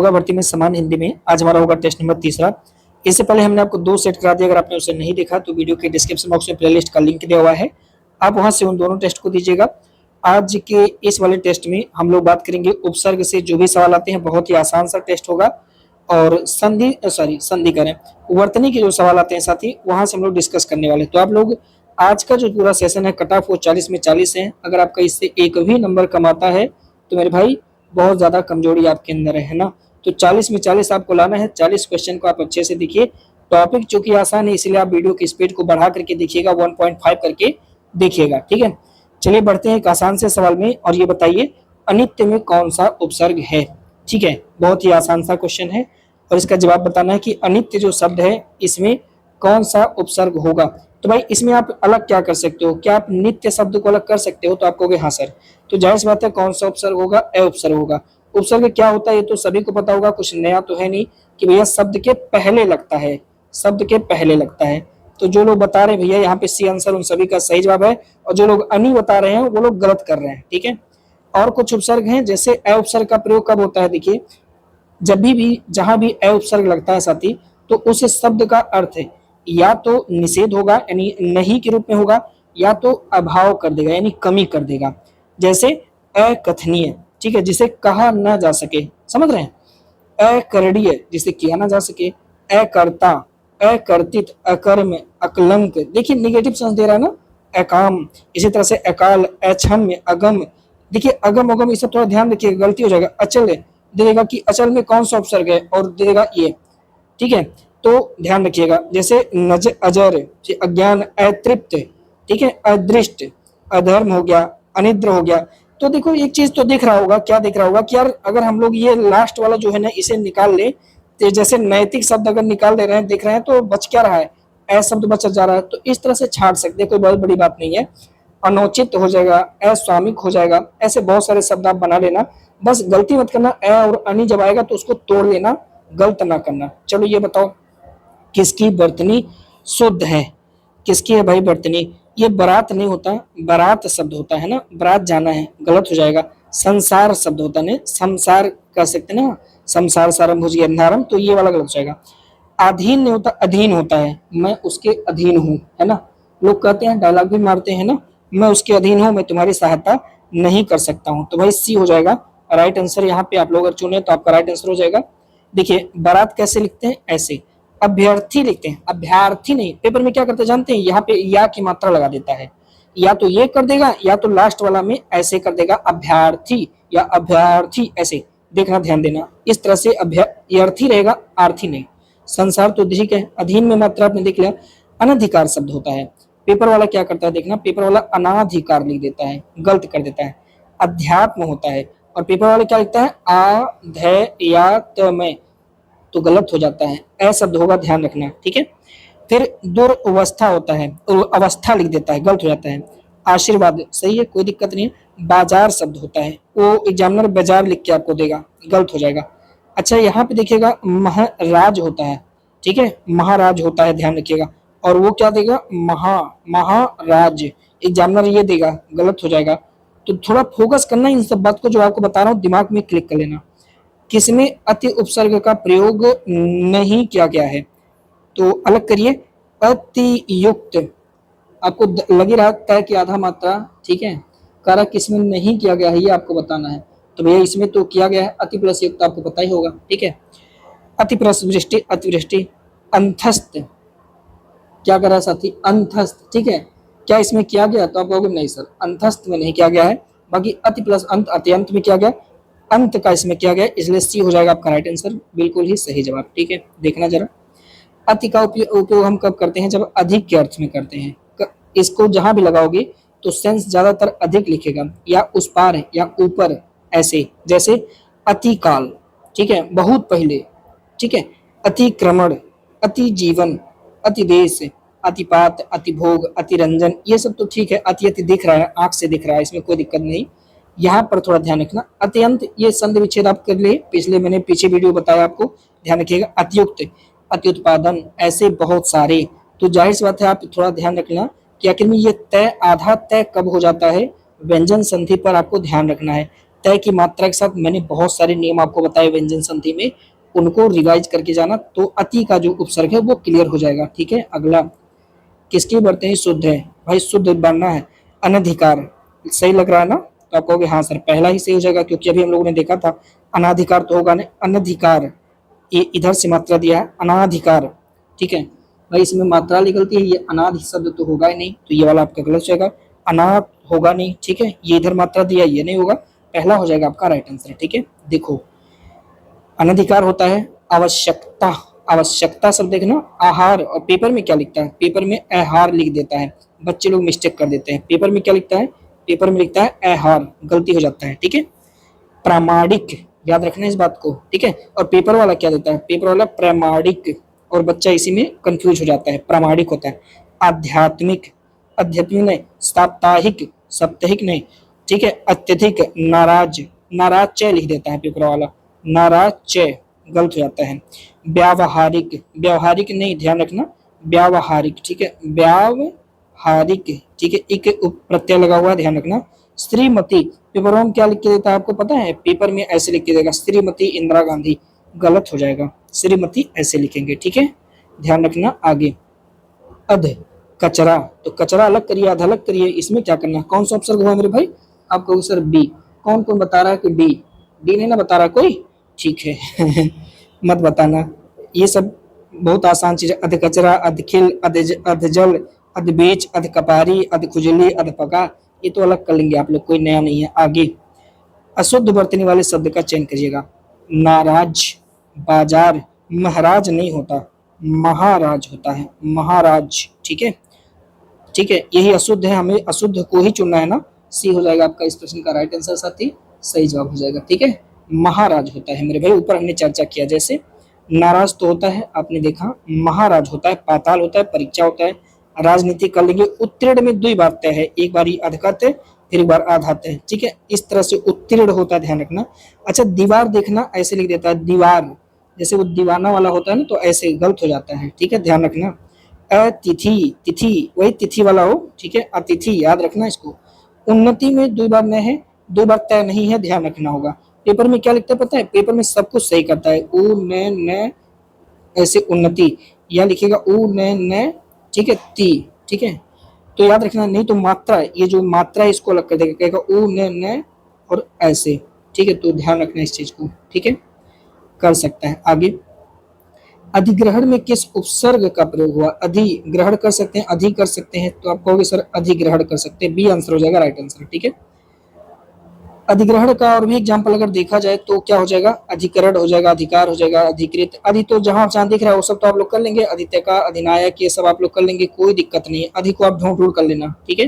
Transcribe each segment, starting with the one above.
होगा भर्ती में समान हिंदी में। आज हमारा होगा टेस्ट नंबर 3। इससे पहले हमने आपको 2 सेट करा दिया। अगर आपने उसे नहीं देखा तो वीडियो के डिस्क्रिप्शन बॉक्स में प्लेलिस्ट का लिंक दिया हुआ है, आप वहां से उन दोनों टेस्ट को दीजिएगा। आज के इस वाले टेस्ट में हम लोग बात करेंगे उपसर्ग से जो भी सवाल आते हैं, बहुत ही आसान सा टेस्ट होगा। और संधि करें वर्तनी के जो सवाल आते हैं साथी, वहां से हम लोग डिस्कस करने वाले। तो आप लोग आज का जो पूरा सेशन है कट ऑफ वो 40 में 40 है। अगर आपका इससे एक भी नंबर कमाता है तो मेरे भाई बहुत ज्यादा कमजोरी आपके अंदर है ना। तो 40 में 40 आपको लाना है। 40 क्वेश्चन को आप अच्छे से देखिए। टॉपिक चूंकि आसान है इसलिए आप वीडियो की स्पीड को बढ़ा करके देखिएगा, 1.5 करके देखिएगा, ठीक है। चलिए बढ़ते हैं एक आसान से सवाल में। और ये बताइए अनित्य में कौन सा उपसर्ग है, ठीक है। बहुत ही आसान सा क्वेश्चन है और इसका जवाब बताना है कि अनित्य जो शब्द है इसमें कौन सा उपसर्ग होगा। तो भाई इसमें आप अलग क्या कर सकते हो, क्या आप नित्य शब्द को अलग कर सकते हो? तो आप कहोगे हाँ सर। तो जाहिर सी बात है कौन सा उपसर्ग होगा? अ उपसर्ग होगा। उपसर्ग क्या होता है ये तो सभी को पता होगा, कुछ नया तो है नहीं कि भैया शब्द के पहले लगता है, शब्द के पहले लगता है। तो जो लोग बता रहे हैं भैया यहाँ पे सी आंसर उन सभी का सही जवाब है, और जो लोग अनि बता रहे हैं वो लोग गलत कर रहे हैं, ठीक है। और कुछ उपसर्ग हैं, जैसे अ उपसर्ग का प्रयोग कब होता है? देखिए जब भी जहां भी अ उपसर्ग लगता है साथी, तो उस शब्द का अर्थ या तो निषेध होगा यानी नहीं के रूप में होगा, या तो अभाव कर देगा यानी कमी कर देगा। जैसे अकथनीय, ठीक है, जिसे कहा ना जा सके, समझ रहे हैं। अकरणीय, जिसे किया ना जा सके। अकर्ता, अकर्तित, अकर्म, अकलंक, देखिए निगेटिव सेंस दे रहा है ना। अकाम, इसी तरह से अकाल, अक्षम्य, अगम। देखिए अगम अगम ये सब थोड़ा ध्यान रखिएगा, गलती हो जाएगा। अचल दे देगा कि अचल में कौन सा उपसर्ग है और दे देगा ये, ठीक है। तो ध्यान रखिएगा। जैसे नज अजर, अज्ञान, अतृप्त, ठीक है, अदृष्ट, अधर्म हो गया, अनिद्र हो गया। तो देखो एक चीज तो दिख रहा होगा, क्या दिख रहा होगा कि यार अगर हम लोग ये लास्ट वाला जो है ना इसे निकाल ले, तो जैसे नैतिक शब्द अगर निकाल दे रहे हैं, देख रहे हैं, तो बच क्या रहा है? अ शब्द बच जा रहा है। तो इस तरह से छाट सकते हैं, कोई बहुत बड़ी बात नहीं है। अनौचित हो जाएगा, अस्वामिक हो जाएगा, ऐसे बहुत सारे शब्द आप बना लेना। बस गलती मत करना, अ और अनि जब आएगा तो उसको तोड़ लेना, गलत ना करना। चलो ये बताओ किसकी बर्तनी शुद्ध है? किसकी है भाई बर्तनी? ये बारात नहीं होता, बारात शब्द होता है ना, बारात जाना है, गलत हो जाएगा। संसार शब्द होता है, संसार कह सकते ना, संसार सारम भुज अंधारम, तो ये वाला गलत हो जाएगा। अधीन नहीं होता, अधीन होता है, मैं उसके अधीन हूँ, है ना। लोग कहते हैं, डायलॉग भी मारते हैं ना, मैं उसके अधीन हूँ, मैं तुम्हारी सहायता नहीं कर सकता हूँ। तो भाई सी हो जाएगा राइट आंसर। यहाँ पे आप लोग अगर चुने तो आपका राइट आंसर हो जाएगा। देखिए बारात कैसे लिखते हैं? ऐसे। अभ्यर्थी लिखते हैं, अभ्यर्थी नहीं। पेपर में क्या करते हैं जानते हैं? यहाँ पे या की मात्रा लगा देता है, या तो ये कर देगा या तो लास्ट वाला में ऐसे कर देगा, अभ्यर्थी या अभ्यर्थी, ऐसे देखना, ध्यान देना। इस तरह से अभ्यर्थी रहेगा, आर्थी नहीं। संसार तो ठीक है, अधीन में मात्रा आपने देख लिया। अनधिकार शब्द होता है। पेपर वाला क्या करता है देखना, पेपर वाला अनाधिकार लिख देता है, गलत कर देता है। अध्यात्म होता है, और पेपर वाले क्या लिखता है? आधेयात्म, तो गलत हो जाता है, अ शब्द होगा, ध्यान रखना, ठीक है। फिर दुर्वस्था होता है, अवस्था लिख देता है, गलत हो जाता है। आशीर्वाद सही है, कोई दिक्कत नहीं है। बाजार शब्द होता है, वो एग्जामिनर बाजार लिख के आपको देगा, गलत हो जाएगा। अच्छा यहाँ पे देखिएगा महाराज होता है, ठीक है, महाराज होता है, ध्यान रखिएगा। और वो क्या देगा? महाराज, एग्जामिनर ये देगा, गलत हो जाएगा। तो थोड़ा फोकस करना इन सब बात को जो आपको बता रहा हूँ, दिमाग में क्लिक कर लेना। किसमें अति उपसर्ग का प्रयोग नहीं किया गया है? तो अलग करिए। अतियुक्त, आपको लग ही रहा तय की आधा मात्रा, ठीक है। कारक किसमें नहीं किया गया है ये आपको बताना है। तो भैया इसमें तो किया गया है, अति प्लस युक्त आपको पता ही होगा, ठीक है। अति प्लस वृष्टि, अतिवृष्टि। अंतस्थ क्या कर रहा है साथी? अंतस्थ, ठीक है। क्या इसमें किया गया? तो आप कहोगे नहीं सर, अंतस्थ में नहीं किया गया है। बाकी अति प्लस अंत, अत्यंत में किया गया, अंत का इसमें किया गया, इसलिए सी हो जाएगा आपका राइट आंसर, बिल्कुल ही सही जवाब, ठीक है। देखना जरा, अति का उपयोग हम कब करते हैं? जब अधिक के अर्थ में करते हैं। इसको जहां भी लगाओगे तो सेंस ज्यादातर अधिक लिखेगा, या उस पार है या ऊपर, ऐसे। जैसे अतिकाल, ठीक है, बहुत पहले, ठीक है। अतिक्रमण, अति जीवन, अतिदेश, अतिपात, अतिभोग, अतिरंजन, ये सब तो ठीक है। अति अति दिख रहा है, आंख से दिख रहा है, इसमें कोई दिक्कत नहीं। यहाँ पर थोड़ा ध्यान रखना। अत्यंत, ये संधि विच्छेद आप कर लिए, पिछले मैंने पीछे वीडियो बताया आपको, ध्यान रखिएगा। अतियुक्त, अत्युत्पादन, ऐसे बहुत सारे। तो जाहिर सी बात है आप थोड़ा ध्यान रखना कि आखिर में ये तय, आधा तय कब हो जाता है? व्यंजन संधि पर आपको ध्यान रखना है। तय की मात्रा के साथ मैंने बहुत सारे नियम आपको बताए व्यंजन संधि में, उनको रिवाइज करके जाना तो अति का जो उपसर्ग है वो क्लियर हो जाएगा। ठीक है, अगला किसकी वर्तनी शुद्ध है? भाई शुद्ध बनना है। अनधिकार सही लग रहा है ना? तो आप कहोगे हाँ सर, पहला ही सही हो जाएगा, क्योंकि अभी हम लोगों ने देखा था अनाधिकार तो होगा नहीं, अनधिकार। ये इधर से मात्रा दिया है अनाधिकार। ठीक है भाई, इसमें मात्रा निकलती है, ये अनाधि शब्द तो होगा ही नहीं, तो ये वाला आपका गलत हो जाएगा। अनाथ होगा नहीं। ठीक है, ये इधर मात्रा दिया, ये नहीं होगा, पहला हो जाएगा आपका राइट आंसर। ठीक है, देखो अनधिकार होता है आवश्यकता। आवश्यकता शब्द देखना, आहार, और पेपर में क्या लिखता है? पेपर में आहार लिख देता है, बच्चे लोग मिस्टेक कर देते हैं। पेपर में क्या लिखता है? पेपर में लिखता है आहार, गलती हो जाता है। ठीक है, प्रामाणिक, याद रखना इस बात को। ठीक है, और पेपर वाला क्या देता है? पेपर वाला प्रामाणिक, और बच्चा इसी में कंफ्यूज हो जाता है, प्रामाणिक होता है। आध्यात्मिक, आध्यात्मिक नहीं, साप्ताहिक, साप्ताहिक नहीं। ठीक है, अत्यधिक, नाराज, नाराज च लिख देता है पेपर वाला, नाराज च, गलत हो जाता है। व्यावहारिक, व्यावहारिक नहीं, ध्यान रखना, व्यावहारिक। ठीक है, व्यावहारिक। ठीक है, एक प्रत्यय लगा हुआ है, ध्यान रखना। श्रीमती, पेपर में क्या लिख के देता है आपको पता है? पेपर में ऐसे लिख के देगा, श्रीमती इंदिरा गांधी, गलत हो जाएगा, श्रीमती ऐसे लिखेंगे। ठीक है, ध्यान रखना। आगे अध, कचरा, तो कचरा अलग करिए, अध अलग करिए, इसमें क्या करना है? कौन सा उपसर्ग हुआ मेरे भाई? आप कहोगे सर बी। कौन कौन बता रहा है कि डी? डी नहीं ना बता रहा कोई? ठीक है मत बताना, ये सब बहुत आसान चीज है। अध कचरा, अध खिल, अध जल, अध बीच, अध कपारी, अध खुजली, अध पका, ये तो अलग कर लेंगे आप लोग, कोई नया नहीं है। आगे अशुद्ध बरतने वाले शब्द का चयन करिएगा। नाराज, बाजार, महाराज नहीं होता, महाराज होता है, महाराज। ठीक है, ठीक है, यही अशुद्ध है, हमें अशुद्ध को ही चुनना है ना। सी हो जाएगा आपका इस प्रश्न का राइट आंसर, साथी सही जवाब हो जाएगा। ठीक है, महाराज होता है मेरे भाई, ऊपर हमने चर्चा किया जैसे नाराज तो होता है आपने देखा, महाराज होता है, पाताल होता है, परीक्षा होता है, राजनीति कर लेंगे। उत्तीर्ण में दो बार तय है, एक बार आधकात है, फिर एक बार आधात है। ठीक है, इस तरह से उत्तीर्ण होता है, ध्यान रखना। अच्छा, दीवार देखना, ऐसे लिख देता है दीवार, जैसे वो दीवाना वाला होता है ना, तो ऐसे गलत हो जाता है। ठीक है, ध्यान रखना। अतिथि, तिथि वही तिथि वाला हो। ठीक है, अतिथि याद रखना इसको। उन्नति में दो बार न है, दो बार तय नहीं है, ध्यान रखना होगा। पेपर में क्या लिखता है पता है? पेपर में सब कुछ सही करता है, उ न ऐसे उन्नति, या लिखेगा उ न। ठीक है, ती। ठीक है, तो याद रखना, नहीं तो मात्रा, ये जो मात्रा है इसको अलग कर देगा, कहेगा उ न और ऐसे। ठीक है, तो ध्यान रखना इस चीज को। ठीक है, कर सकता है। आगे अधिग्रहण में किस उपसर्ग का प्रयोग हुआ? अधिग्रहण कर सकते हैं, अधि कर सकते हैं, तो आप कहोगे सर अधिग्रहण कर सकते हैं, बी आंसर हो जाएगा राइट आंसर। ठीक है, अधिग्रहण का और भी एग्जाम्पल अगर देखा जाए तो क्या हो जाएगा? अधिकरण हो जाएगा, अधिकार हो जाएगा, अधिकृत। अधि तो जहां जहां दिख रहा है वो सब तो आप लोग कर लेंगे, अधित्य का, अधिनायक, ये सब आप लोग कर लेंगे, कोई दिक्कत नहीं है। अधि को आप ढूंढ ढूंढ कर लेना। ठीक है,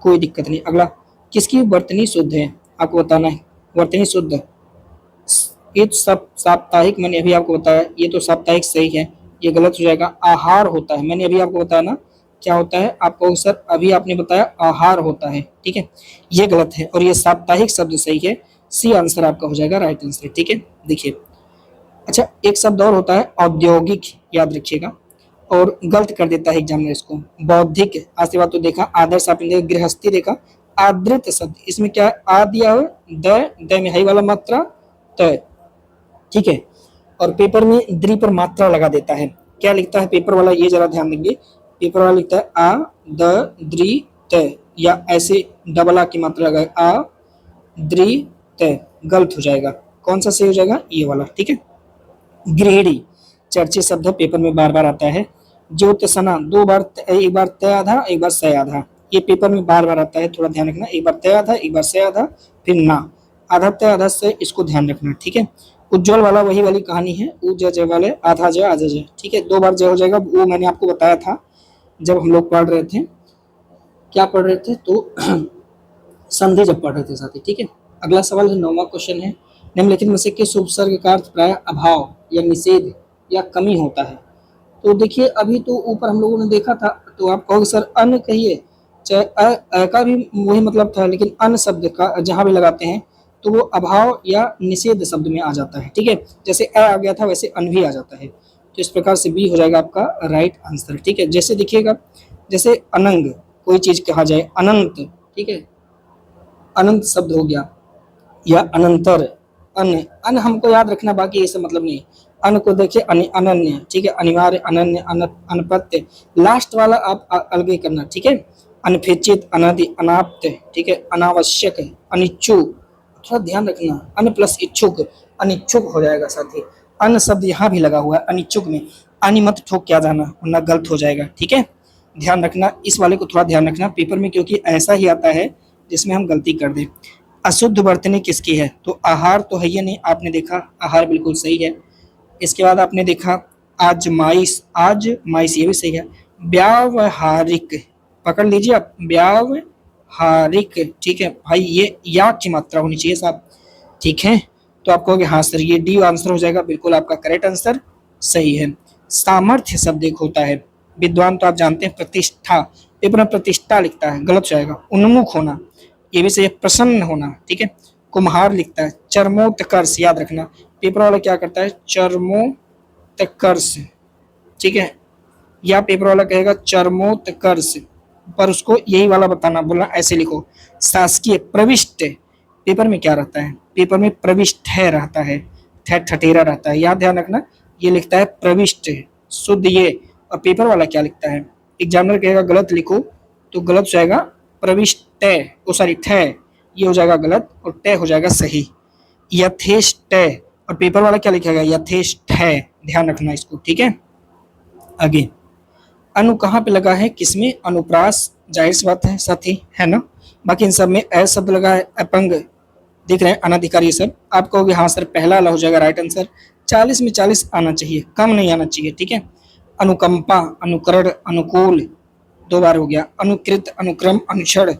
कोई दिक्कत नहीं। अगला किसकी वर्तनी शुद्ध है आपको बताना है। वर्तनी शुद्ध, ये सब साप्ताहिक, मैंने अभी आपको बताया, ये तो साप्ताहिक सही है, ये गलत हो जाएगा। आहार होता है, मैंने अभी आपको बताया ना, क्या होता है आपको सर? अभी आपने बताया आहार होता है। ठीक है, ये गलत है, और ये साप्ताहिक शब्द सही है, सी आंसर आपका हो जाएगा राइट आंसर। ठीक है, देखिए अच्छा, एक शब्द और होता है औद्योगिक, याद रखिएगा, और गलत कर देता है एग्जामिनर इसको। बौद्धिक, आज के बाद तो देखा, आदर्श आपने देखा, गृहस्थी देखा। आदृत शब्द, इसमें क्या आ दिया हो? द में हाई वाला मात्रा त। ठीक है, और पेपर में द्रि पर मात्रा लगा देता है, क्या लिखता है पेपर वाला? ये जरा ध्यान देंगे, पेपर वाला लिखता है आ द द्रि त, या ऐसे डबल आ की मात्रा लगाए, आ द्रि त, गलत हो जाएगा। कौन सा सही हो जाएगा? ये वाला। ठीक है, गृहिणी चर्चित शब्द है, पेपर में बार बार आता है। ज्योतिषना, दो बार, एक बार तय आधा, एक बार सय आधा, ये पेपर में बार बार आता है, थोड़ा ध्यान रखना। एक बार तय आधा, एक बार सय आधा, फिर ना, आधा तय आधा सय, इसको ध्यान रखना। ठीक है, उज्जवल वाला वही वाली कहानी है, उ जय जय वाले, आधा जय आधा जय। ठीक है, दो बार जय हो जाएगा, वो मैंने आपको बताया था जब हम लोग पढ़ रहे थे, क्या पढ़ रहे थे तो संधि जब पढ़ रहे थे साथी। ठीक है, अगला सवाल है, 9वां क्वेश्चन है, निम्नलिखित में से किस उपसर्ग का अर्थ प्राय अभाव या निषेध या कमी होता है? तो देखिए, अभी तो ऊपर हम लोगों ने देखा था, तो आप कहोगे सर अन कहिए, चाहे अ का भी वही मतलब था, लेकिन अन शब्द का जहां भी लगाते हैं तो वो अभाव या निषेध शब्द में आ जाता है। ठीक है, जैसे अ आ गया था वैसे अन भी आ जाता है, तो इस प्रकार से बी हो जाएगा आपका राइट आंसर। ठीक है, जैसे देखिएगा, जैसे अनंग कोई चीज कहा जाए, अनंत। ठीक है, अनंत शब्द हो गया, या अनंतर। अन अन हमको याद रखना, बाकी ये सब मतलब नहीं। अन को देखिए अनन्य, ठीक है, अनिवार्य, अनन्य, अनपत्य। लास्ट वाला आप अलग ही करना, ठीक है। अनपेक्षित, अनादि, अनाप्त, ठीक है, अनावश्यक, अनिच्छुक। थोड़ा ध्यान रखना, अन प्लस इच्छुक, अनिच्छुक हो जाएगा साथी। अन शब्द यहाँ भी लगा हुआ है अनिच्छुक में। अनि मत ठोक के आ जाना वरना गलत हो जाएगा, ठीक है। ध्यान रखना, इस वाले को थोड़ा ध्यान रखना पेपर में, क्योंकि ऐसा ही आता है जिसमें हम गलती कर दें। अशुद्ध वर्तनी किसकी है? तो आहार तो है ही नहीं, आपने देखा आहार बिल्कुल सही है। इसके बाद आपने देखा आजमाइश, आजमाइश ये भी सही है। व्यावहारिक, पकड़ लीजिए आप, व्यावहारिक, ठीक है भाई, ये या की मात्रा होनी चाहिए साहब, ठीक है। तो आप कहोगे हाँ सर ये डी आंसर हो जाएगा, बिल्कुल आपका करेक्ट आंसर सही है। सामर्थ्य शब्द एक होता है, विद्वान तो आप जानते हैं, प्रतिष्ठा, पेपर में प्रतिष्ठा लिखता है, गलत जाएगा। उन्मुख होना, ये भी सही है, प्रसन्न होना, ठीक है। कुम्हार लिखता है चरमोत्कर्ष, याद रखना पेपर वाला क्या करता है, चरमोत्कर्ष, ठीक है, या पेपर वाला कहेगा चरमोत्कर्ष, पर उसको यही वाला बताना, बोलना ऐसे लिखो। शासकीय, प्रविष्ट, पेपर में क्या रहता है, पेपर में प्रविष्ट है रहता है, ठठेरा रहता है, याद ध्यान रखना, ये लिखता है प्रविष्ट, शुद्ध ये। और पेपर वाला क्या लिखता है, एग्जामिनर कहेगा गलत लिखो, तो गलत हो जाएगा प्रविष्ट, ओ सॉरी ठ, ये हो जाएगा गलत और ट हो जाएगा सही, यथेष्ट। और पेपर वाला क्या लिखेगा, यथेष्ट है, ध्यान रखना इसको, ठीक है। आगे, अनु कहाँ पे लगा है, किसमें, अनुप्रास, जाहिर सी बात है साथी, है ना। बाकी इन सब में अ शब्द लगा है, अपंग, देख रहे हैं, अनाधिकारी, ये सब आप कहोगे हाँ सर पहला वाला हो जाएगा राइट आंसर। 40 में 40 आना चाहिए, कम नहीं आना चाहिए, ठीक है। अनुकंपा, अनुकरण, अनुकूल, 2 बार हो गया। अनुकृत, अनुक्रम, अनुक्षण,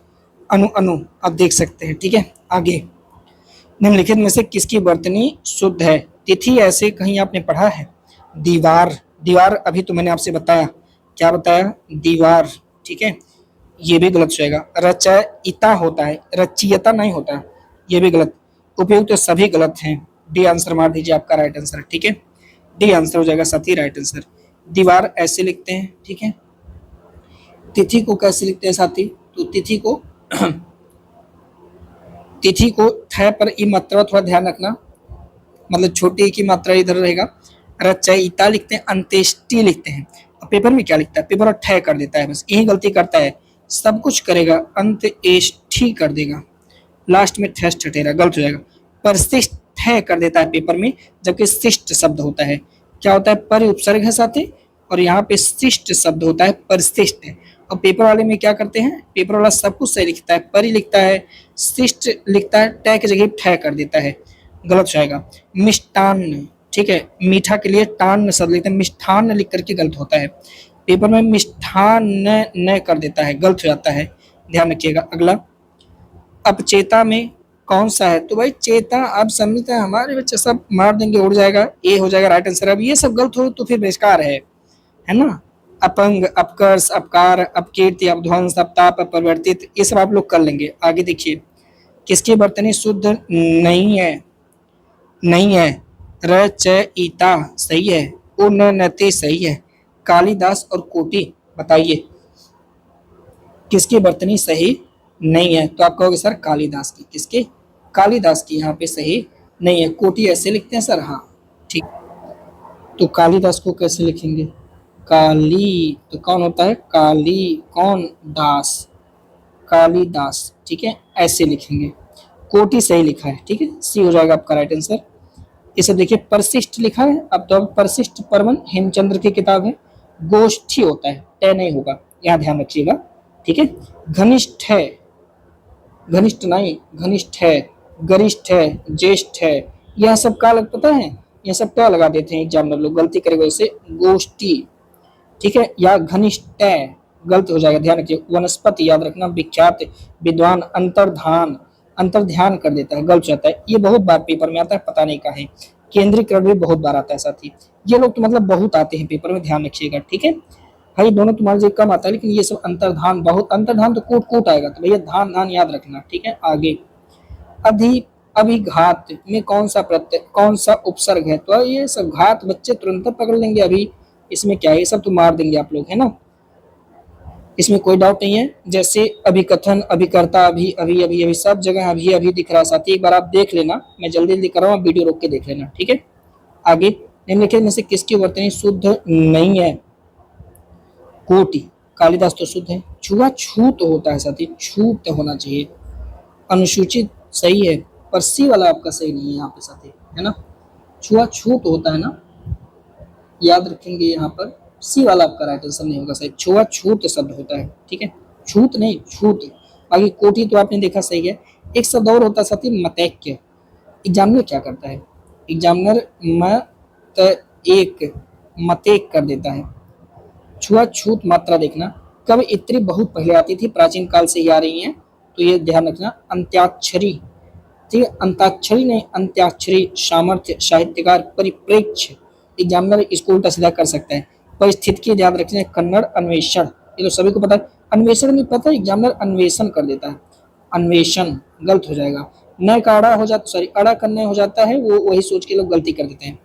अनु अनु, आप देख सकते हैं, ठीक है। आगे, निम्नलिखित में से किसकी वर्तनी शुद्ध है? तिथि ऐसे कहीं आपने पढ़ा है? दीवार, दीवार अभी तो मैंने आपसे बताया, क्या बताया, दीवार, ठीक है, ये भी गलत जाएगा। रचयिता होता है, रचयिता नहीं होता, ये भी गलत। उपयुक्त तो सभी गलत हैं, डी आंसर मार दीजिए आपका राइट आंसर, ठीक है, डी आंसर हो जाएगा साथी राइट आंसर। दीवार ऐसे लिखते हैं, ठीक है। तिथि को कैसे लिखते हैं साथी, तो तिथि को तिथि को थ पर ई मात्रा थोड़ा ध्यान रखना, मतलब छोटी की मात्रा इधर रहेगा। रचयिता लिखते हैं, अंत्येष्टि लिखते हैं। और पेपर में क्या लिखता है, पेपर और ठ कर देता है, बस यही गलती करता है, सब कुछ करेगा अंत्येष्टि कर देगा, लास्ट में थ ठठेरा, गलत हो जाएगा। परिशिष्ट कर देता है पेपर में, जबकि शिष्ट शब्द होता है, क्या होता है, पर उपसर्ग है साथी, और यहाँ पे शिष्ट शब्द होता है, परिशिष्ट। और पेपर वाले में क्या करते हैं, पेपर वाला सब कुछ सही लिखता है, परि लिखता है, शिष्ट लिखता है, ट की जगह ठ कर देता है, गलत हो जाएगा। मिष्टान्न, ठीक है, मीठा के लिए टान्न शब्द लिखते हैं, मिष्ठान्न लिख करके गलत होता है, पेपर में मिष्ठान्न न कर देता है, गलत हो जाता है, ध्यान रखिएगा। अगला, अपचेता में कौन सा है, तो भाई चेता, आप समझते हैं हमारे बच्चे सब मार देंगे, उड़ जाएगा, ए हो जाएगा राइट आंसर। अब ये सब गलत हो तो फिर बेकार है ना। अपंग, अपकर्ष, अपकार, अपकीर्ति, अपध्वंस, अपताप, अपरिवर्तित, ये सब आप लोग कर लेंगे। आगे देखिए, किसकी वर्तनी शुद्ध नहीं है, नहीं है, रचयिता सही है, उन्नति सही है, कालिदास और कोटि, बताइए किसकी वर्तनी सही नहीं है, तो आप कहोगे सर कालिदास की, किसकी, कालिदास की, यहाँ पे सही नहीं है। कोटि ऐसे लिखते हैं सर, हाँ ठीक, तो कालिदास को कैसे लिखेंगे, काली, तो कौन होता है, काली, कौन, दास, कालिदास, ठीक है, ऐसे लिखेंगे। कोटि सही लिखा है, ठीक है, सी हो जाएगा आपका राइट आंसर। इसे देखिए, परशिष्ट लिखा है, अब तो परशिष्ट परवन हेमचंद्र की किताब है, गोष्ठी होता है, तय नहीं होगा, यहाँ ध्यान रखिएगा, ठीक है। घनिष्ठ है, घनिष्ठ नहीं, घनिष्ठ है, गरिष्ठ है, ज्येष्ठ है, यह सब का लग पता है, यह सब क्या लगा देते हैं एग्जामिनर लोग, गलती करेगा इसे गोष्ठी, ठीक है, या घनिष्ठ गलत हो जाएगा, ध्यान रखिए। वनस्पति याद रखना, विख्यात, विद्वान, अंतर्धान, अंतर्ध्यान कर देता है, गलत जाता है, ये बहुत बार पेपर में आता है, पता नहीं कहाँ है। केंद्रीकरण भी बहुत बार आता है साथी, ये लोग तो मतलब बहुत आते हैं पेपर में, ध्यान रखिएगा, ठीक है भाई। दोनों तुम्हारे जो कम आता है, लेकिन ये सब अंतर्धान, बहुत अंतर्धान तो कूट कूट आएगा, तो भैया धान धान याद रखना, ठीक है। आगे, अधि अभिघात में कौन सा प्रत्यय, कौन सा उपसर्ग है, तो ये सब घात बच्चे तुरंत पकड़ लेंगे, अभी इसमें क्या है, ये सब तो मार देंगे आप लोग, है ना। इसमें कोई डाउट नहीं है। जैसे अभिकथन, अभिकर्ता, अभी, अभी, अभी, अभी, सब जगह अभी अभी दिख रहा है साथी। एक बार आप देख लेना, मैं जल्दी जल्दी कर रहा हूँ, वीडियो रोक के देख लेना, ठीक है। आगे निम्नलिखित में से किसकी वर्तनी शुद्ध नहीं है? कोटि, कालिदास तो शुद्ध है। छुआछूत होता है साथी, छूत होना चाहिए। अनुसूचित सही है, पर सी वाला आपका सही नहीं है यहाँ पे साथी, है ना। छुआछूत होता है ना, याद रखेंगे यहाँ पर सी वाला आपका राइट आंसर नहीं होगा सही। छुआछूत शब्द होता है, ठीक है, छूत नहीं, छूत। बाकी कोटि तो आपने देखा सही है। एक शब्द और होता है साथी, मतैक्य। एग्जामिनर क्या करता है? एग्जामिनर एक मतेक कर देता है। छुआछूत मात्रा देखना, कब इतनी बहुत पहले आती थी, प्राचीन काल से ही आ रही है, तो ये ध्यान रखना। अंत्याक्षरी, ठीक है, अंताक्षरी नहीं, अंत्याक्षरी। सामर्थ्य, साहित्यकार, परिप्रेक्ष्य, एग्जामिनर इसको उल्टा सीधा कर सकता है। परिस्थिति याद रखना, कन्नड़, अन्वेषण, ये तो सभी को पता है। अन्वेषण नहीं पता, एग्जामिनर अन्वेषण कर देता है। अन्वेषण गलत हो जाएगा। न का अड़ा हो जाता, सॉरी, अड़ा करने हो जाता है, वो वही सोच के लोग गलती कर देते हैं।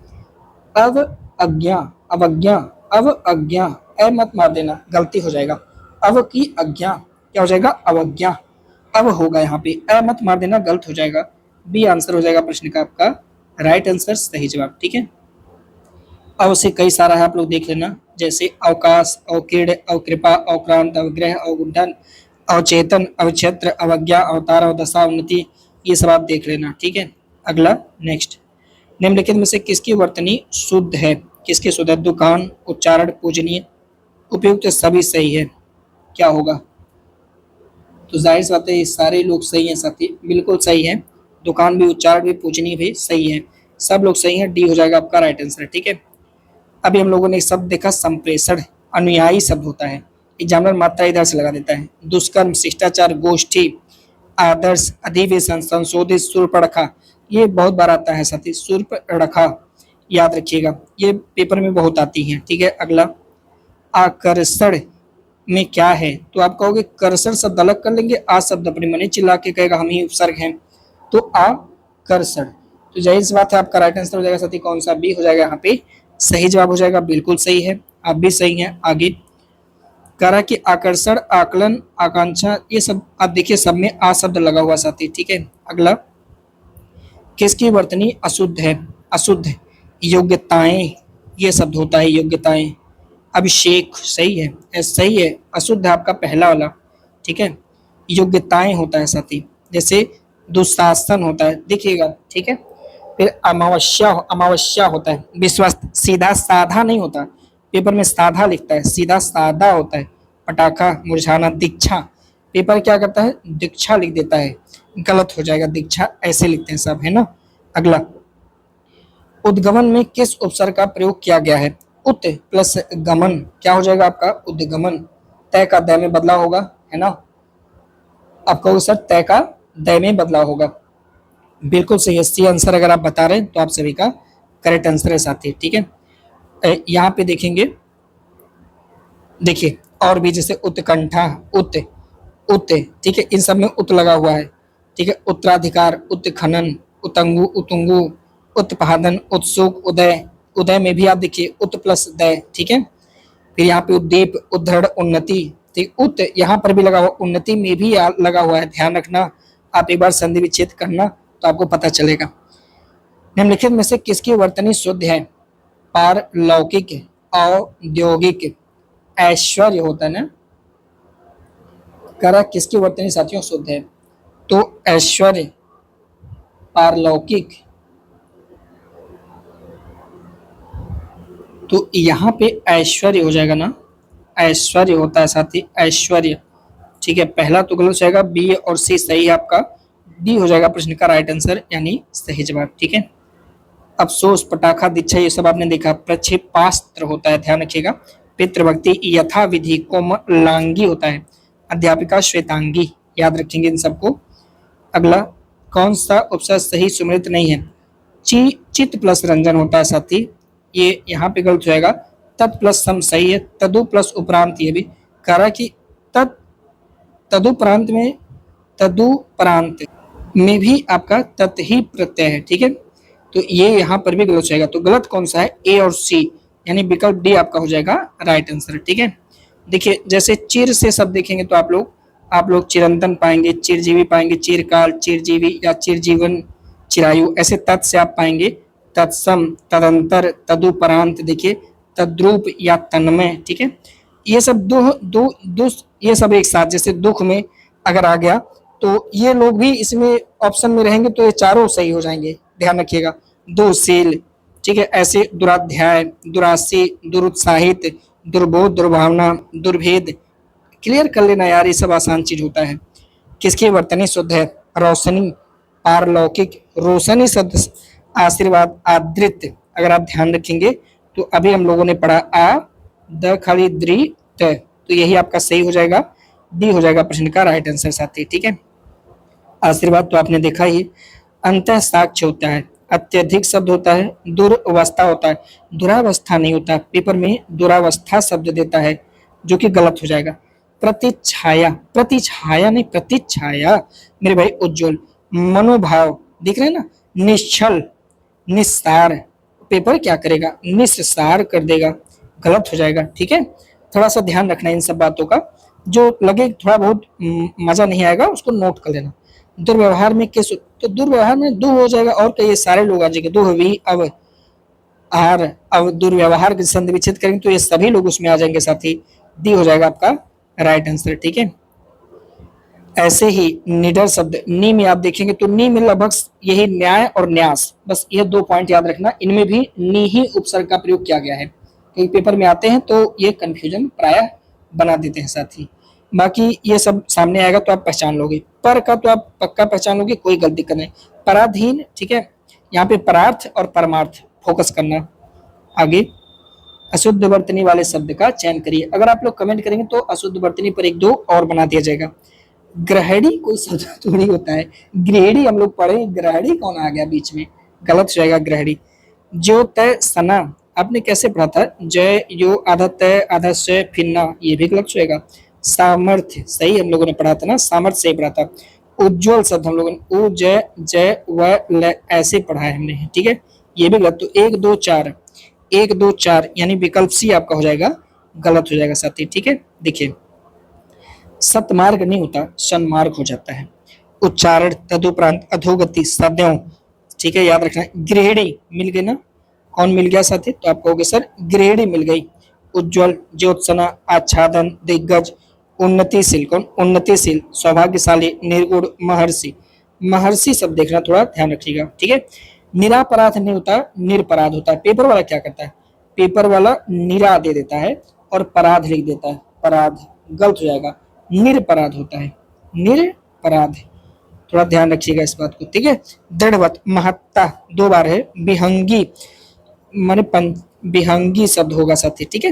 अब अज्ञा, अवज्ञा, अब अज्ञा, ए मत मार देना, गलती हो जाएगा। अब की अज्ञा क्या हो जाएगा? अवज्ञा। अब होगा यहाँ पे, ए मत मार देना, गलत हो जाएगा। बी आंसर हो जाएगा प्रश्न का आपका राइट आंसर, सही जवाब, ठीक है। अब से कई सारा है, आप लोग देख लेना, जैसे अवकाश, अवकीर्ण, अवकृपा, अवक्रांत, अवग्रह, अवगुंठन, अवचेतन, अवक्षेत्र, अवज्ञा, अवतार, अवदशा, उन्नति, ये सब आप देख लेना, ठीक है। अगला नेक्स्ट, निम्नलिखित में से किसकी वर्तनी शुद्ध है? किसकी शुद्ध है? दुकान, उच्चारण, पूजनीय, उपयुक्त, सभी सही है। क्या होगा? तो जाहिर सी बात है, ये सारे लोग सही हैं साथी, बिल्कुल सही है। दुकान भी, उच्चारण भी, पूजनीय भी सही है, सब लोग सही हैं। डी हो जाएगा आपका राइट आंसर, ठीक है। अभी हम लोगों ने एक शब्द देखा, संप्रेषण, अनुयायी शब्द होता है। एग्जामिनर मात्रा इधर से लगा देता है। दुष्कर्म, शिष्टाचार, गोष्ठी, आदर्श, अधिवेशन, संशोधित, शूर्पणखा, ये बहुत बार आता है साथी, शूर्पणखा, याद रखिएगा, ये पेपर में बहुत आती है, ठीक है। अगला, आकर्षण में क्या है? तो आप कहोगे कर्षण शब्द अलग कर लेंगे, आ शब्द अपने मने चिल्ला के कहेगा हम ही उपसर्ग हैं, तो आकर्षण। तो जाहिर सी बात है आपका राइट आंसर हो जाएगा साथी कौन सा? बी हो जाएगा यहाँ पे सही जवाब हो जाएगा, बिल्कुल सही है, आप भी सही हैं। आगे करा कि आकर्षण, आकलन, आकांक्षा, ये सब आप देखिए सब में आ शब्द लगा हुआ साथी, ठीक है। अगला, किसकी वर्तनी अशुद्ध है? अशुद्ध, योग्यताएं, ये शब्द होता है, योग्यताएं। अभिषेक सही है, सही है, अशुद्ध है आपका पहला वाला, ठीक है। योग्यताएं होता है साथी, जैसे दुशासन होता है, देखिएगा, ठीक है। फिर अमावस्या, अमावस्या होता है। विश्वास, सीधा साधा नहीं होता, पेपर में साधा लिखता है, सीधा साधा होता है। पटाखा, मुरझाना, दीक्षा, पेपर क्या करता है? दीक्षा लिख देता है, गलत हो जाएगा, दीक्षा ऐसे लिखते हैं सब, है ना। अगला, उद्गमन में किस उपसर्ग का प्रयोग किया गया है? उत प्लस गमन, क्या हो जाएगा आपका? उद्गमन। तय का दय में बदलाव होगा, है ना। आप कहोगे सर तय का दय में बदलाव होगा, बिल्कुल सही है। सी आंसर अगर आप बता रहे हैं तो आप सभी का करेक्ट आंसर है साथी, ठीक है। यहाँ पे देखेंगे, देखिए और भी, जैसे उत्कंठा, उत, उत, ठीक है, इन सब में उत लगा हुआ है, ठीक है। उत्तराधिकार, उत्खनन, उतंगु, उतुंगु, उत्पादन, उत्सुक, उदय, उदय में भी आप देखिए उत प्लस दय, ठीक है। फिर यहाँ पे उद्दीप, उद्धरण, उन्नति, ठीक, उत यहाँ पर भी लगा हुआ, उन्नति में भी लगा हुआ है, ध्यान रखना। आप एक बार संधि विच्छेद करना तो आपको पता चलेगा। निम्नलिखित में से किसकी वर्तनी शुद्ध है? पारलौकिक, औद्योगिक, ऐश्वर्य होता है ना, करा किसकी वर्तनी साथियों शुद्ध है? तो ऐश्वर्य, पारलौकिक, तो यहाँ पे ऐश्वर्य हो जाएगा ना, ऐश्वर्य होता है साथी, ऐश्वर्य, ठीक है। पहला तो गलत जाएगा, बी और सी सही है आपका, डी हो जाएगा प्रश्न का राइट आंसर यानी सही जवाब, ठीक है। अफसोस, पटाखा, दीक्षा, ये सब आपने देखा। प्रक्षेपास्त्र होता है, ध्यान रखिएगा। पितृभक्ति, यथाविधि, कोमलांगी होता है। अध्यापिका, श्वेतांगी, याद रखेंगे इन सबको। अगला, कौन सा उपसर्ग सही सुमृत नहीं है? चित प्लस रंजन होता है साथी, ये यहाँ पे गलत हो जाएगा। तत् प्लस सम सही है, तदु प्लस उपरांत, ये भी करा कि तदुपरांत में, तदुपरांत में भी आपका तत् ही प्रत्यय है, ठीक है। तो ये यहाँ पर भी गलत हो जाएगा, तो गलत कौन सा है? ए और सी, यानी विकल्प डी आपका हो जाएगा राइट आंसर, ठीक है। देखिए जैसे चिर से शब्द देखेंगे तो आप लोग चिरंतन पाएंगे, चिरजीवी पाएंगे, चिरकाल, चिरजीवी या चिरजीवन, चिरायु। ऐसे तत् से आप पाएंगे तत्सम, तदंतर, तदुपरांत, देखिए तद्रूप या तन्मय। ठीक है, ये सब दो दो दो ये सब एक साथ, जैसे दुख में अगर आ गया तो ये लोग भी इसमें ऑप्शन में रहेंगे, तो ये चारों सही हो जाएंगे, ध्यान रखिएगा। दुशील, ठीक है, ऐसे दुराध्याय, दुरासी, दुरुत्साहित, दुर्बोध, दुर्भावना, दुर्भेद। क्लियर कर लेना यार, ये सब आसान चीज होता है। किसकी वर्तनी शुद्ध है? रोशनी, पारलौकिक, रोशनी शब्द आशीर्वाद, आदृत। अगर आप ध्यान रखेंगे तो अभी हम लोगों ने पढ़ा आ द खाली द्री त, तो यही आपका सही हो जाएगा, डी हो जाएगा प्रश्न का राइट आंसर साथी। ठीक है, आशीर्वाद तो आपने देखा ही। अंत साक्ष्य होता है, अत्यधिक शब्द होता है, दुर्वस्था होता है, दुरावस्था नहीं होता। पेपर में दुरावस्था शब्द देता है जो कि गलत हो जाएगा। प्रतिछाया, प्रतिछाया नहीं प्रतिछाया मेरे भाई। उज्जवल, मनोभाव, देख रहे हैं ना, निश्चल, निस्सार। पेपर क्या करेगा? निस्सार कर देगा, गलत हो जाएगा। ठीक है, थोड़ा सा ध्यान रखना इन सब बातों का, जो लगे थोड़ा बहुत मजा नहीं आएगा उसको नोट कर लेना। दुर्व्यवहार में किस, तो दुर्व्यवहार में दो हो जाएगा, और कई सारे लोग आ जाएंगे। दो भी अब आर, अब दुर्व्यवहार के संधि विच्छेद करेंगे तो ये सभी लोग उसमें आ जाएंगे साथी। डी हो जाएगा आपका राइट आंसर। ठीक है, ऐसे ही निडर शब्द, नी में आप देखेंगे तो नी में लगभग यही न्याय और न्यास, बस ये दो पॉइंट याद रखना, इनमें भी नी ही उपसर्ग का प्रयोग किया गया है। कई पेपर में आते हैं तो ये कंफ्यूजन प्राय बना देते हैं साथी। बाकी ये सब सामने आएगा तो आप पहचान लोगे। पर का तो आप पक्का पहचान लोगे, कोई गलती दिक्कत नहीं। पराधीन, ठीक है, यहाँ पे परार्थ और परमार्थ फोकस करना। आगे अशुद्ध वर्तनी वाले शब्द का चयन करिए। अगर आप लोग कमेंट करेंगे तो अशुद्ध वर्तनी पर एक दो और बना दिया जाएगा। ग्रहणी कोई शब्द थोड़ी होता है, ग्रहणी हम लोग पढ़े, ग्रहणी कौन आ गया बीच में, गलत हो जाएगा ग्रहणी। जो तय सना आपने कैसे पढ़ा था? जय यो आधा तय आधा से फिरना, ये भी गलत हो जाएगा। सामर्थ्य सही हम लोगों ने पढ़ा था ना, सामर्थ्य सही पढ़ा था। उज्जवल शब्द हम लोगों ने उ जय जय व ल ऐसे पढ़ा है हमने, ठीक है, ये भी गलत। तो एक दो चार, एक दो चार यानी विकल्प सी आपका हो जाएगा, गलत हो जाएगा साथी। ठीक है, देखिए सतमार्ग नहीं होता, सन्मार्ग हो जाता है। उच्चारण, तदुपरांत, अधोगति, सदैव। ठीक है, याद रखना। गृहिणी मिल गई ना, कौन मिल गया साथी? तो आप कहोगे सर गृहिणी मिल गई। उज्जवल, ज्योत्सना, आच्छादन, दिग्गज, उन्नतिशील, कौन? उन्नतिशील, सौभाग्यशाली, निर्गुण, महर्षि। महर्षि शब्द देखना, थोड़ा ध्यान रखिएगा। ठीक है, निरापराध नहीं होता, निरपराध होता है। पेपर वाला क्या करता है? पेपर वाला निरा दे देता है और पराध लिख देता है, पराध गलत हो जाएगा, निरपराध होता है, निरपराध। थोड़ा ध्यान रखिएगा इस बात को। ठीक है, दृढ़वत, महत्ता दो बार है। विहंगी माने विहंगी शब्द होगा साथी। ठीक है,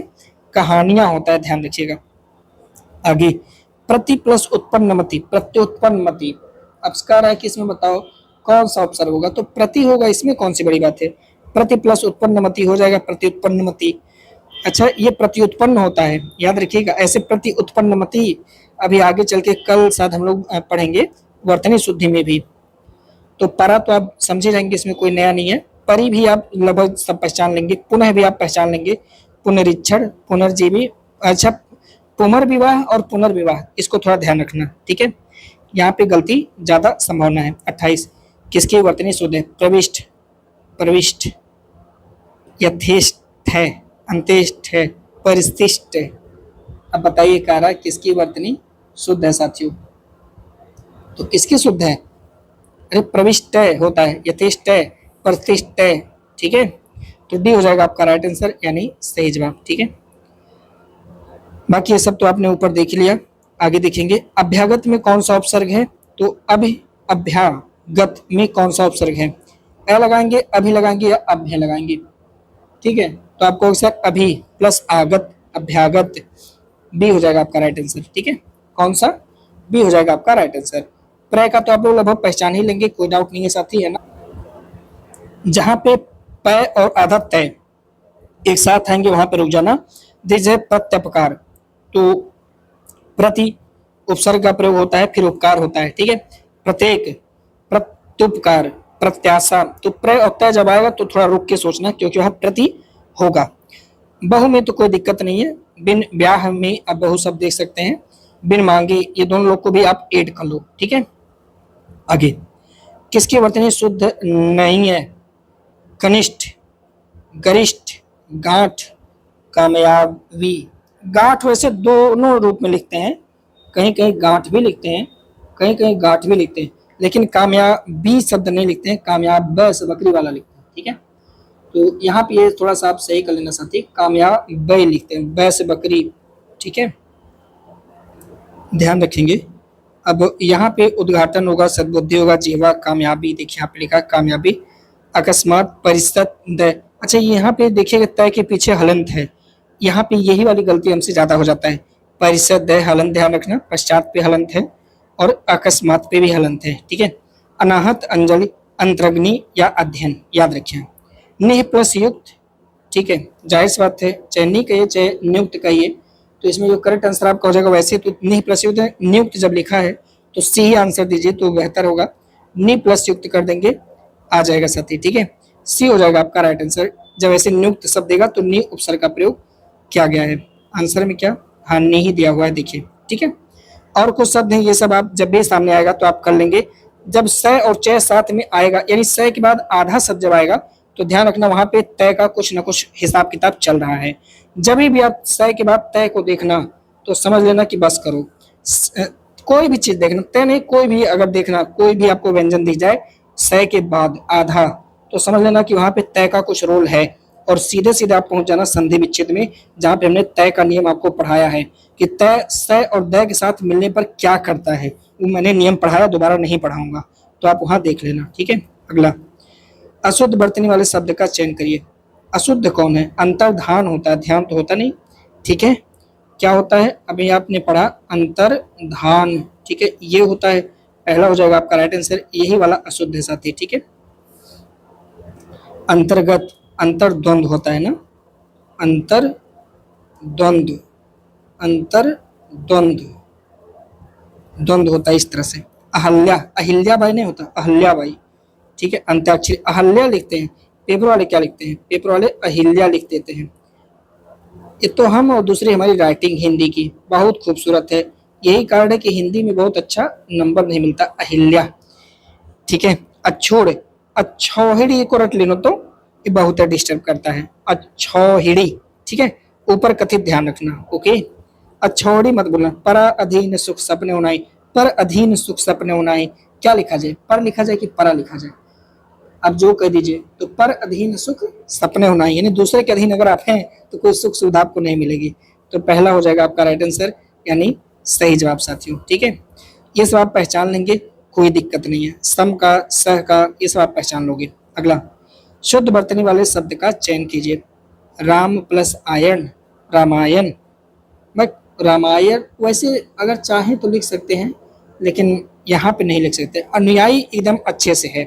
कहानियां होता है, ध्यान रखिएगा। आगे प्रति प्लस उत्पन्नमति, प्रत्युत्पन्नमति। अपस्कार है कि इसमें बताओ कौन सा उपसर्ग होगा? तो प्रति होगा, इसमें कौन सी बड़ी बात है? प्रति प्लस उत्पन्नमति हो जाएगा प्रत्युत्पन्नमति। अच्छा, ये प्रत्युत्पन्न होता है, याद रखिएगा। ऐसे प्रति उत्पन्नमति अभी आगे चल के कल शायद हम लोग पढ़ेंगे वर्तनी शुद्धि में भी। तो परा तो आप समझे जाएंगे, इसमें कोई नया नहीं है। परी भी आप लगभग सब पहचान लेंगे, पुनः भी आप पहचान लेंगे, पुनरीक्षण, पुनर्जीवी। अच्छा, पुनर्विवाह और पुनर्विवाह, इसको थोड़ा ध्यान रखना। ठीक है, यहाँ पे गलती ज्यादा संभावना है। 28 किसकी वर्तनी शुद्ध है? प्रविष्ट, प्रविष्ट, यथेष्ट है, अंत्येष्ट है, परिशिष्ट है। अब बताइए कारा किसकी वर्तनी शुद्ध है साथियों? तो किसकी शुद्ध है? अरे प्रविष्ट होता है, यथेष्ट है, प्रतिष्ठ है। ठीक है, तो डी हो जाएगा आपका राइट आंसर, यानी सही जवाब। ठीक है, बाकी ये सब तो आपने ऊपर देख लिया। आगे देखेंगे अभ्यागत में कौन सा उपसर्ग है? तो अभ्यागत में कौन सा उपसर्ग है? अ लगाएंगे, अभी लगाएंगे या अभ्य लगाएंगे? ठीक है, तो आपको सर अभी प्लस आगत, अभ्यागत, बी हो जाएगा आपका राइट आंसर। ठीक है, कौन सा? बी हो जाएगा आपका राइट आंसर। प्रय का तो आप लोग लगभग पहचान ही लेंगे, कोई डाउट नहीं है साथी, है ना। जहां पे प और आधा तय एक साथ आएंगे वहां पे रुक जाना। जैसे प्रत्यपकार, तो प्रति उपसर्ग का प्रयोग होता है, फिर उपकार होता है। ठीक है, प्रत्येक, प्रत्युपकार, प्रत्याशा। तो प्रय और तय जब आएगा तो थोड़ा रुक के सोचना, क्योंकि वहां प्रति होगा। बहु में तो कोई दिक्कत नहीं है, बिन ब्याह में आप बहु शब्द देख सकते हैं, बिन मांगे, ये दोनों लोग को भी आप ऐड कर लो। ठीक है, आगे किसकी वर्तनी शुद्ध नहीं है? कनिष्ठ, गरिष्ठ, गांठ, कामयाबी। गांठ वैसे दोनों रूप में लिखते हैं, कहीं कहीं गांठ भी लिखते हैं, कहीं कहीं गांठ भी लिखते हैं, लेकिन कामयाबी शब्द नहीं लिखते हैं, कामयाब से बकरी वाला लिखते हैं। ठीक है, तो यहाँ पे ये थोड़ा सा आप सही कर लेना साथी, कामयाब लिखते हैं, बै से बकरी। ठीक है, ध्यान रखेंगे। अब यहाँ पे उद्घाटन होगा, सद्बुद्धि होगा, जीवा, कामयाबी। देखिए यहाँ पे लिखा कामयाबी, अकस्मात, परिषद, दय। अच्छा यहाँ पे देखिएगा तय के पीछे हलंत है, यहाँ पे यही वाली गलती हमसे ज्यादा हो जाता है। परिषद, दय, हलंत ध्यान रखना, पश्चात पे हलंत है और अकस्मात पे भी हलंत है। ठीक है, अनाहत, अंजलि, अंतरग्नि या अध्ययन, याद रखिए। निह प्लस युक्त, ठीक है, जाहिर सी बात है, चाहे नि कहिए चाहे नियुक्त कहिए, तो इसमें जो करेक्ट आंसर आपका हो जाएगा, वैसे तो निह प्लस युक्त है, नियुक्त जब लिखा है तो सी ही आंसर दीजिए तो बेहतर होगा। नि प्लस युक्त कर देंगे, आ जाएगा साथी। ठीक है, सी हो जाएगा आपका राइट आंसर। जब ऐसे नियुक्त शब्द देगा तो नि उपसर्ग का प्रयोग किया गया है। आंसर में क्या, हाँ नि ही दिया हुआ है, देखिए। ठीक है, और कुछ शब्द हैं, ये सब आप जब भी सामने आएगा तो आप कर लेंगे। जब स और च साथ में आएगा, यानी स के बाद आधा शब्द जब आएगा तो ध्यान रखना वहां पे तय का कुछ ना कुछ हिसाब किताब चल रहा है। जब भी आप स के बाद तय को देखना तो समझ लेना कि बस करो, कोई भी चीज देखना, तय नहीं, कोई भी अगर देखना, कोई भी आपको व्यंजन दी जाए स के बाद आधा, तो समझ लेना कि वहां पे तय का कुछ रोल है, और सीधे सीधे आप पहुंच जाना संधि विच्छेद में, जहां पे हमने तय का नियम आपको पढ़ाया है कि तय स और द के साथ मिलने पर क्या करता है, वो मैंने नियम पढ़ाया, दोबारा नहीं पढ़ाऊंगा, तो आप वहां देख लेना। ठीक है, अगला अशुद्ध बर्तनी वाले शब्द का चयन करिए। अशुद्ध कौन है? अंतर्धान होता है, ध्यान तो होता नहीं। ठीक है, क्या होता है? अभी आपने पढ़ा अंतर्धान। ठीक है, ये होता है, पहला हो जाएगा आपका राइट आंसर, यही वाला अशुद्ध है साथी। ठीक है, अंतर्गत, अंतर्द्वंद होता है ना, अंतर्द्वंद, अंतर्द्वंद, द्वंद होता है इस तरह से। अहल्या, अहिल्या बाई नहीं होता, अहल्या बाई। ठीक है, अंत्याक्षरी, अहल्या लिखते हैं, पेपर वाले क्या लिखते हैं? पेपर वाले अहिल्या लिख देते हैं। ये तो हम और दूसरी हमारी राइटिंग हिंदी की बहुत खूबसूरत है, यही कारण है कि हिंदी में बहुत अच्छा नंबर नहीं मिलता, अहिल्या। ठीक है, अछोड़, अछौहिड़ी को रट लेना तो ये बहुत डिस्टर्ब करता है, अछौहिड़ी। ठीक है, ऊपर कथित ध्यान रखना, ओके। अछौड़ी मत बोलना, परा अधीन सुख सपने उनाई, पर अधीन सुख सपने उनाई, क्या लिखा जाए? पर लिखा जाए कि परा लिखा जाए? आप जो कह दीजिए, तो पर अधीन सुख सपने उनाई, यानी दूसरे के अधीन अगर आप हैं तो कोई सुख सुविधा आपको नहीं मिलेगी, तो पहला हो जाएगा आपका राइट आंसर, यानी सही जवाब साथियों। ठीक है, ये सब आप पहचान लेंगे, कोई दिक्कत नहीं है, सम का, सह का, ये सब आप पहचान लोगे। अगला शुद्ध बर्तनी वाले शब्द का चयन कीजिए। राम प्लस आयन, रामायण। बट रामायण वैसे अगर चाहें तो लिख सकते हैं, लेकिन यहाँ पे नहीं लिख सकते। अनुयायी एकदम अच्छे से है,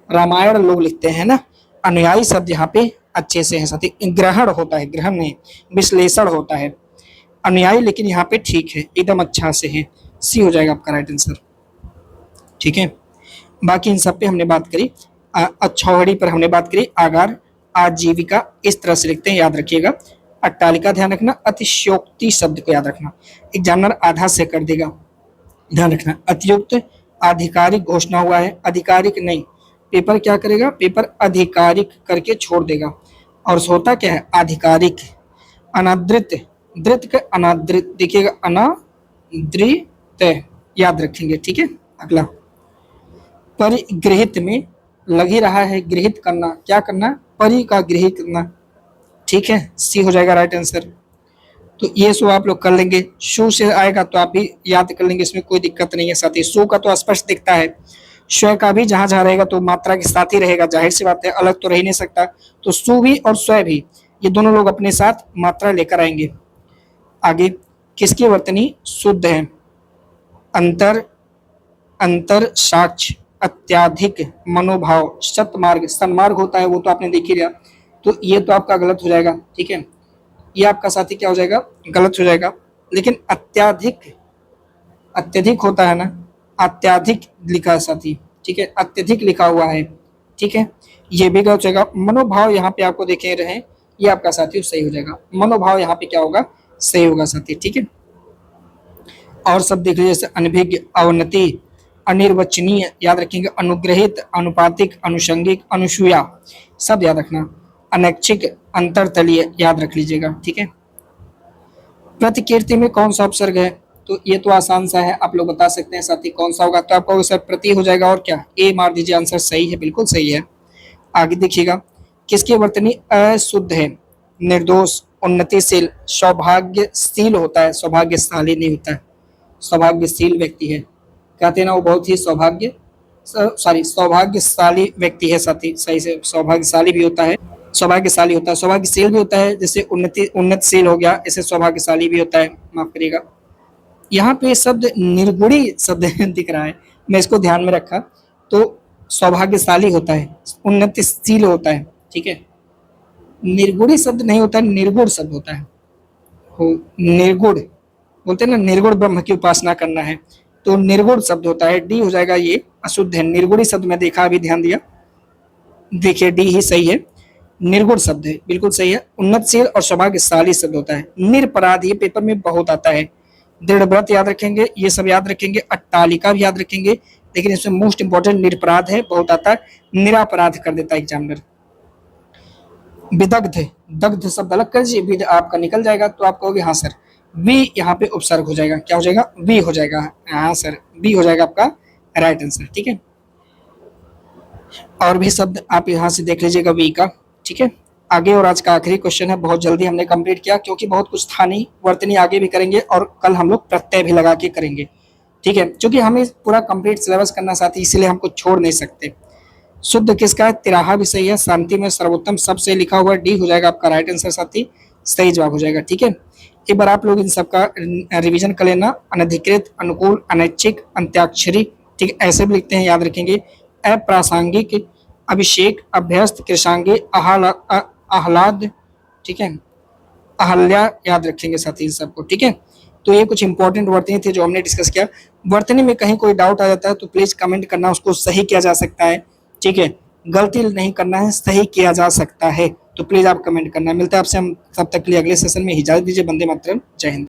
रामायण लोग लिखते हैं ना, अनुयायी शब्द यहाँ पे अच्छे से है साथी। ग्रहण होता है, ग्रहण नहीं, विश्लेषण होता है, अनुयायी लेकिन यहाँ पे ठीक है, एकदम अच्छा से है, सी हो जाएगा आपका राइट आंसर। ठीक है, बाकी इन सब पे हमने बात करी, अछौहड़ी पर हमने बात करी, आगार, आजीविका, इस तरह से लिखते हैं, याद रखिएगा। अट्टालिका ध्यान रखना, अतिशयोक्ति शब्द को याद रखना, एग्जामिनर आधा से कर देगा, ध्यान रखना। अतियुक्त, आधिकारिक घोषणा हुआ है, आधिकारिक नहीं, पेपर क्या करेगा? पेपर आधिकारिक करके छोड़ देगा, और होता क्या है? आधिकारिक। अनादृत, धृत का अनादृत, देखिएगा अनादृत, याद रखेंगे। ठीक है, अगला परिगृहित में लग ही रहा है, गृहित करना, क्या करना? परि का गृहित करना। ठीक है, सी हो जाएगा राइट आंसर। तो ये सो आप लोग कर लेंगे, शु से आएगा तो आप भी याद कर लेंगे, इसमें कोई दिक्कत नहीं है साथी। सु का तो स्पष्ट दिखता है, स्व का भी जहां जहां रहेगा तो मात्रा के साथ ही रहेगा, जाहिर सी बात है, अलग तो रह ही नहीं सकता। तो सु भी और स्व भी, ये दोनों लोग अपने साथ मात्रा लेकर आएंगे। आगे किसकी वर्तनी शुद्ध है? अंतर, अंतर साक्ष, अत्याधिक, मनोभाव, सतमार्ग, सन्मार्ग होता है वो तो आपने देख ही लिया, तो ये तो आपका गलत हो जाएगा। ठीक है, ये आपका साथी क्या हो जाएगा? गलत हो जाएगा। लेकिन अत्याधिक, अत्यधिक होता है ना, अत्याधिक लिखा है साथी। ठीक है, अत्यधिक लिखा हुआ है। ठीक है, ये भी गलत हो जाएगा। मनोभाव यहाँ पे आपको देखे रहे, ये आपका साथी सही हो जाएगा। मनोभाव यहाँ पे क्या होगा? सही होगा साथी, ठीक है। और सब देख लीजिए, जैसे अनभिज्ञ, अवनति, अनिर्वचनीय याद रखेंगे, अनुग्रहित, अनुपातिक, अनुषंगिक, अनुसूया सब याद रखना, अनैच्छिक, अंतरतलीय याद रख लीजिएगा, ठीक है। प्रतिकीर्ति में कौन सा उपसर्ग है? तो ये तो आसान सा है, आप लोग बता सकते हैं साथी कौन सा होगा। तो आपका सर प्रति हो जाएगा, और क्या ए मार दीजिए, आंसर सही है, बिल्कुल सही है। आगे देखिएगा, किसकी वर्तनी अशुद्ध है? निर्दोष, उन्नतिशील, सौभाग्यशील होता है, सौभाग्यशाली नहीं होता है, सौभाग्यशील व्यक्ति है, कहते हैं ना वो बहुत ही सौभाग्यशाली व्यक्ति है साथी, सही से सौभाग्यशाली भी होता है, सौभाग्यशाली होता है, सौभाग्यशील भी होता है, जैसे उन्नतशील हो गया, ऐसे सौभाग्यशाली भी होता है, माफ करिएगा। यहाँ पे शब्द निर्गुणी शब्द दिख रहा है, मैं इसको ध्यान में रखा, तो सौभाग्यशाली होता है, उन्नतिशील होता है, ठीक है। निर्गुणी शब्द नहीं होता है, निर्गुण शब्द होता है, निर्गुण बोलते हैं ना, निर्गुण ब्रह्म की उपासना करना है, तो निर्गुण शब्द होता है, डी हो जाएगा, ये अशुद्ध है। निर्गुणी शब्द में देखा, अभी ध्यान दिया, देखिए डी ही सही है, निर्गुण शब्द है, बिल्कुल सही है। उन्नतशील और सौभाग्यशाली शब्द होता है। निरपराध, ये पेपर में बहुत आता है। दृढ़व्रत याद रखेंगे, ये सब याद रखेंगे, अट्टालिका भी याद रखेंगे, लेकिन इसमें मोस्ट इंपॉर्टेंट निरपराध है, बहुत आता है, निरापराध कर देता है एग्जामिनर। विदग्ध, दग्ध शब्द अलग कर दीजिए, विद आपका निकल जाएगा, तो आप कहोगे हाँ सर, वी यहाँ पे उपसर्ग हो जाएगा, क्या हो जाएगा, वी हो जाएगा, हाँ सर वी हो जाएगा आपका राइट आंसर, ठीक है। और भी शब्द आप यहाँ से देख लीजिएगा वी का, ठीक है। आगे, और आज का आखिरी क्वेश्चन है, बहुत जल्दी हमने कंप्लीट किया क्योंकि बहुत कुछ था नहीं। वर्तनी आगे भी करेंगे और कल हम लोग प्रत्यय भी लगा के करेंगे, ठीक है, क्योंकि हमें पूरा कंप्लीट सिलेबस करना साथी, इसलिए हमको छोड़ नहीं सकते। शुद्ध किसका है? तिराहा भी सही है। शांति में सर्वोत्तम सबसे लिखा हुआ, डी हो जाएगा आपका राइट आंसर साथी, सही जवाब हो जाएगा, ठीक है। एक बार आप लोग इन सबका रिवीजन कर लेना। अनधिकृत, अनुकूल, अनैच्छिक, अंत्याक्षरी, ठीक है, ऐसे भी लिखते हैं, याद रखेंगे। अप्रासंगिक, अभिषेक, अभ्यस्त, कृषांगी, आह्लाद, ठीक है, अहल्या याद रखेंगे साथी इन सबको, ठीक है। तो ये कुछ इंपॉर्टेंट वर्तनी थे जो हमने डिस्कस किया। वर्तनी में कहीं कोई डाउट आ जाता है तो प्लीज कमेंट करना, उसको सही किया जा सकता है, ठीक है। गलती नहीं करना है, सही किया जा सकता है, तो प्लीज आप कमेंट करना। मिलते हैं आपसे हम तब तक के लिए अगले सेशन में। इजाजत दीजिए, वंदे मातरम, जय हिंद।